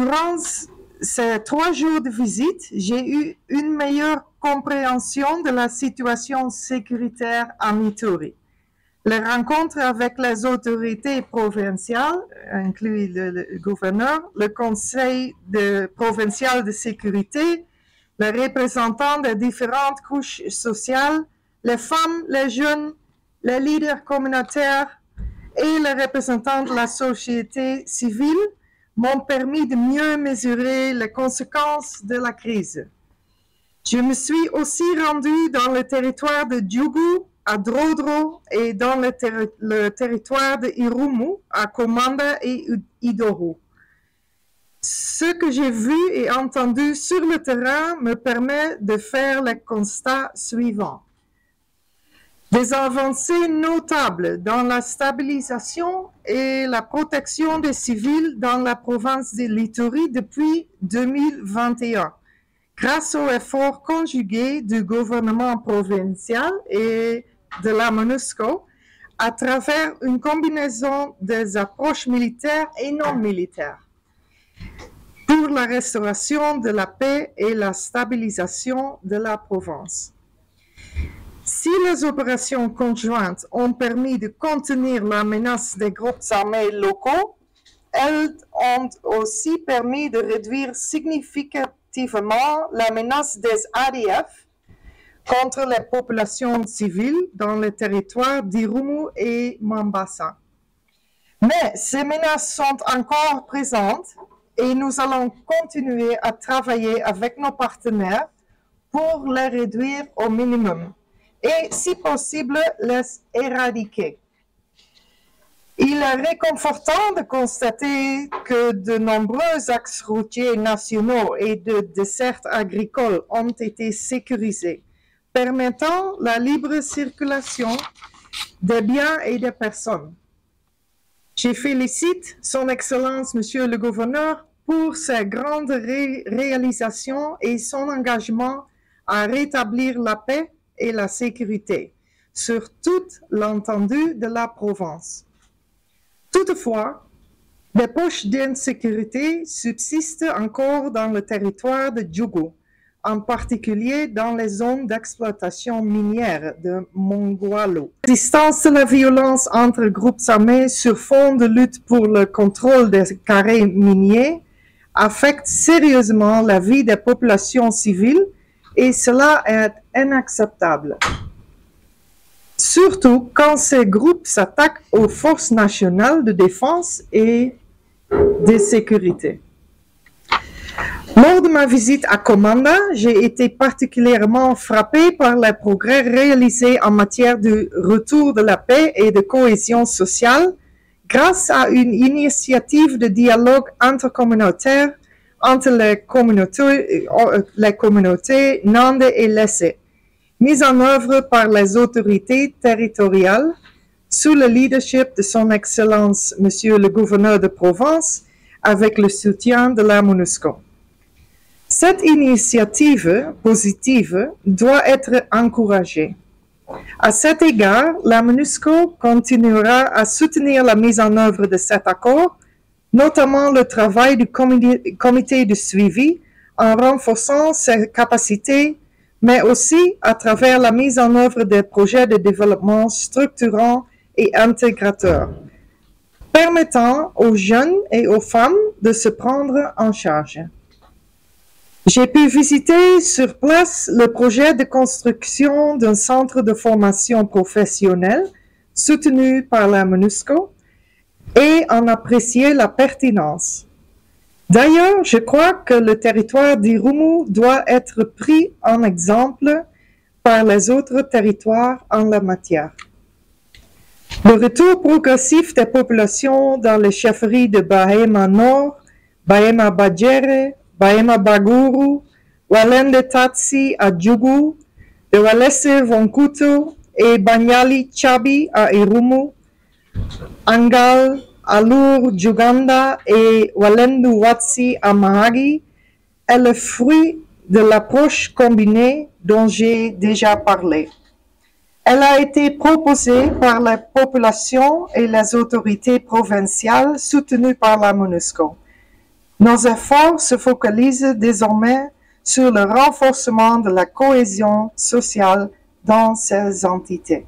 Durant ces 3 jours de visite, j'ai eu une meilleure compréhension de la situation sécuritaire en Ituri. Les rencontres avec les autorités provinciales, inclus le gouverneur, le conseil provincial de sécurité, les représentants des différentes couches sociales, les femmes, les jeunes, les leaders communautaires et les représentants de la société civile m'ont permis de mieux mesurer les conséquences de la crise. Je me suis aussi rendue dans le territoire de Djougou, à Drodro, et dans le territoire de Irumu, à Komanda et Idoro. Ce que j'ai vu et entendu sur le terrain me permet de faire le constat suivant. Des avancées notables dans la stabilisation et la protection des civils dans la province de l'Ituri depuis 2021, grâce aux efforts conjugués du gouvernement provincial et de la MONUSCO à travers une combinaison des approches militaires et non militaires pour la restauration de la paix et la stabilisation de la province. Si les opérations conjointes ont permis de contenir la menace des groupes armés locaux, elles ont aussi permis de réduire significativement la menace des ADF contre les populations civiles dans le territoire d'Irumu et Mombasa. Mais ces menaces sont encore présentes et nous allons continuer à travailler avec nos partenaires pour les réduire au minimum et, si possible, les éradiquer. Il est réconfortant de constater que de nombreux axes routiers nationaux et de dessertes agricoles ont été sécurisés, permettant la libre circulation des biens et des personnes. Je félicite Son Excellence, Monsieur le Gouverneur, pour ses grandes réalisations et son engagement à rétablir la paix et la sécurité sur toute l'étendue de la province. Toutefois, des poches d'insécurité subsistent encore dans le territoire de Djougou, en particulier dans les zones d'exploitation minière de Mongwalo. La distance de la violence entre groupes armés sur fond de lutte pour le contrôle des carrés miniers affecte sérieusement la vie des populations civiles et cela est inacceptable. Surtout quand ces groupes s'attaquent aux forces nationales de défense et de sécurité. Lors de ma visite à Komanda, j'ai été particulièrement frappée par les progrès réalisés en matière de retour de la paix et de cohésion sociale grâce à une initiative de dialogue intercommunautaire entre les communautés Nande et Lessé, mise en œuvre par les autorités territoriales sous le leadership de Son Excellence, Monsieur le Gouverneur de Provence, avec le soutien de la MONUSCO. Cette initiative positive doit être encouragée. À cet égard, la MONUSCO continuera à soutenir la mise en œuvre de cet accord, notamment le travail du comité de suivi en renforçant ses capacités, mais aussi à travers la mise en œuvre des projets de développement structurants et intégrateurs, permettant aux jeunes et aux femmes de se prendre en charge. J'ai pu visiter sur place le projet de construction d'un centre de formation professionnelle soutenu par la MONUSCO et en apprécier la pertinence. D'ailleurs, je crois que le territoire d'Irumu doit être pris en exemple par les autres territoires en la matière. Le retour progressif des populations dans les chefferies de Bahema Nord, Bahema Badjere, Bahema Baguru, Walende Tatsi à Djougou, de Walese Vonkuto et Banyali Chabi à Irumu, Angal, Alur, Djuganda et Walendu Watsi à Mahagi est le fruit de l'approche combinée dont j'ai déjà parlé. Elle a été proposée par la population et les autorités provinciales soutenues par la MONUSCO. Nos efforts se focalisent désormais sur le renforcement de la cohésion sociale dans ces entités.